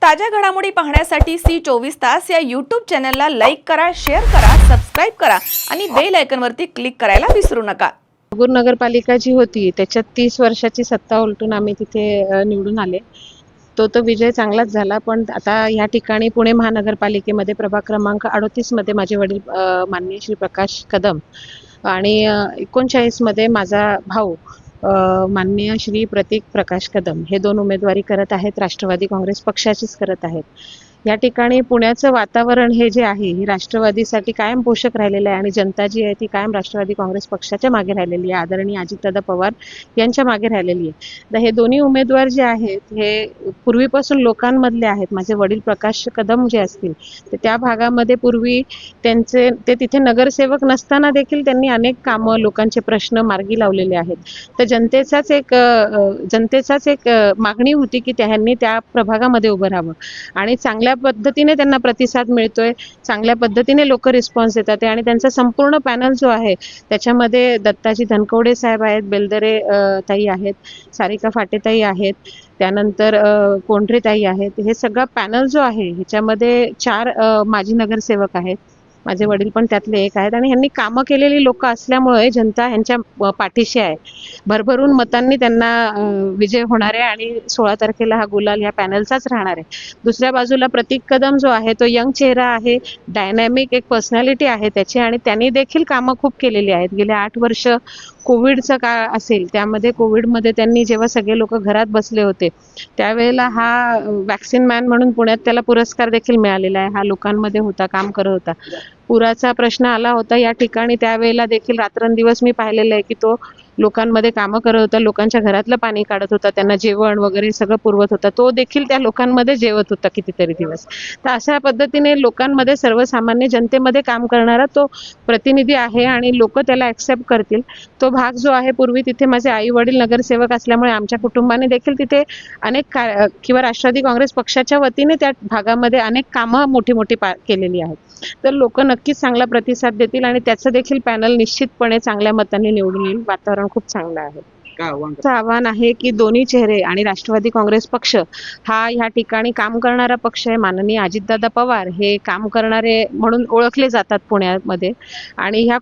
ताज्या घडामोडी पाहण्यासाठी C24 या यूट्यूब चॅनलला लाईक करा, शेअर करा, सबस्क्राईब करा आणि बेल आयकॉनवरती क्लिक करायला विसरू नका. नागपूर नगरपालिका जी होती त्याच्यात 30 वर्षाची सत्ता उलटून आम्ही तिथे निवडून आले. तो विजय चांगलाच झाला. पण आता या ठिकाणी पुणे महानगरपालिकेमध्ये प्रभाग क्रमांक 38 मध्ये माझे वडील माननीय श्री प्रकाश कदम आणि 39 मध्ये माझा भाऊ माननीय श्री प्रतीक प्रकाश कदम हे दोन उमेदवारी करत आहेत. राष्ट्रवादी काँग्रेस पक्षाचीच करत आहेत. या ठिकाणी पुण्याचं वातावरण हे जे आहे हे राष्ट्रवादीसाठी कायम पोषक राहिलेलं आहे आणि जनता जी आहे ती कायम राष्ट्रवादी काँग्रेस पक्षाच्या मागे राहिलेली आहे. आदरणीय अजितदादा पवार यांच्या मागे राहिलेली आहे. तर हे दोन्ही उमेदवार जे आहेत हे पूर्वीपासून लोकांमधले आहेत. माझे वडील प्रकाश कदम जे असतील तर त्या भागामध्ये पूर्वी ते तिथे नगरसेवक नसताना देखील त्यांनी अनेक कामं, लोकांचे प्रश्न मार्गी लावलेले आहेत. तर जनतेचाच एक मागणी होती की त्यांनी त्या प्रभागामध्ये उभं राहावं आणि चांगल्या पद्धतीने त्यांना प्रतिसाद मिळतोय. चांगल्या पद्धतीने लोक रिस्पॉन्स देतात आणि त्यांचा संपूर्ण पॅनल जो आहे त्याच्यामध्ये दत्ताजी धनकवडे साहेब आहेत, बेलदरे ताई आहेत, सारिका फाटेताई आहेत, त्यानंतर कोंढरे ताई आहेत. हे सगळा पॅनल जो आहे ह्याच्यामध्ये 4 माजी नगरसेवक आहेत. माझे वडील पण त्यातले एक आहेत आणि ह्यांनी कामं केलेली लोक असल्यामुळे जनता ह्यांच्या पाठीशी आहे. भरभरून मतांनी त्यांना विजय होणार आहे आणि 16 तारखेला हा गुलाल ह्या पॅनलचाच राहणार आहे. दुसऱ्या बाजूला प्रतीक कदम जो आहे तो यंग चेहरा आहे, डायनॅमिक एक पर्सनॅलिटी आहे त्याची आणि त्यांनी देखील कामं खूप केलेली आहेत. गेले 8 वर्ष कोविडचा काळ असेल त्यामध्ये कोविडमध्ये त्यांनी जेव्हा सगळे लोक घरात बसले होते त्यावेळेला हा वॅक्सिन मॅन म्हणून पुण्यात त्याला पुरस्कार देखील मिळालेला आहे. हा लोकांमध्ये होता, काम करत होता. पुराचा प्रश्न आला होता या ठिकाणी त्यावेळेला देखील रात्रंदिवस मी पाहिलेलं आहे की तो लोकांमध्ये कामं करत होता, लोकांच्या घरातलं पाणी काढत होता, त्यांना जेवण वगैरे सगळं पुरवत होता. तो देखील त्या लोकांमध्ये जेवत होता कितीतरी दिवस. तर अशा पद्धतीने लोकांमध्ये, सर्वसामान्य जनतेमध्ये काम करणारा तो प्रतिनिधी आहे आणि लोक त्याला ऍक्सेप्ट करतील. तो भाग जो आहे, पूर्वी तिथे माझे आई वडील नगरसेवक असल्यामुळे आमच्या कुटुंबाने देखील तिथे अनेक किंवा राष्ट्रवादी काँग्रेस पक्षाच्या वतीने त्या भागामध्ये अनेक कामं मोठी केलेली आहेत. तर लोक नक्कीच चांगला प्रतिसाद देतील आणि त्याचं देखील पॅनल निश्चितपणे चांगल्या मतांनी निवडून येईल. वातावरण खूप चांगलं आहे. आव्हान आहे की दोन्ही चेहरे आणि राष्ट्रवादी काँग्रेस पक्ष हा ह्या ठिकाणी काम करणारा पक्ष आहे. माननीय अजितदादा पवार हे काम करणारे म्हणून ओळखले जातात पुण्यामध्ये आणि ह्या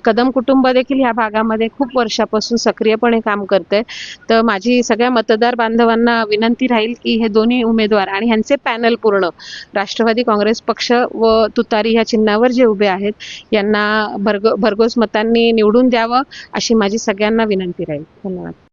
कदम कुटुंब देखील ह्या भागामध्ये खूप वर्षापासून सक्रियपणे काम करते. तर माझी सगळ्या मतदार बांधवांना विनंती राहील की हे दोन्ही उमेदवार आणि ह्यांचे पॅनल पूर्ण राष्ट्रवादी काँग्रेस पक्ष व तुतारी ह्या चिन्हावर जे उभे आहेत यांना भरघोस मतांनी निवडून द्यावं अशी माझी सगळ्यांना विनंती राहील. धन्यवाद.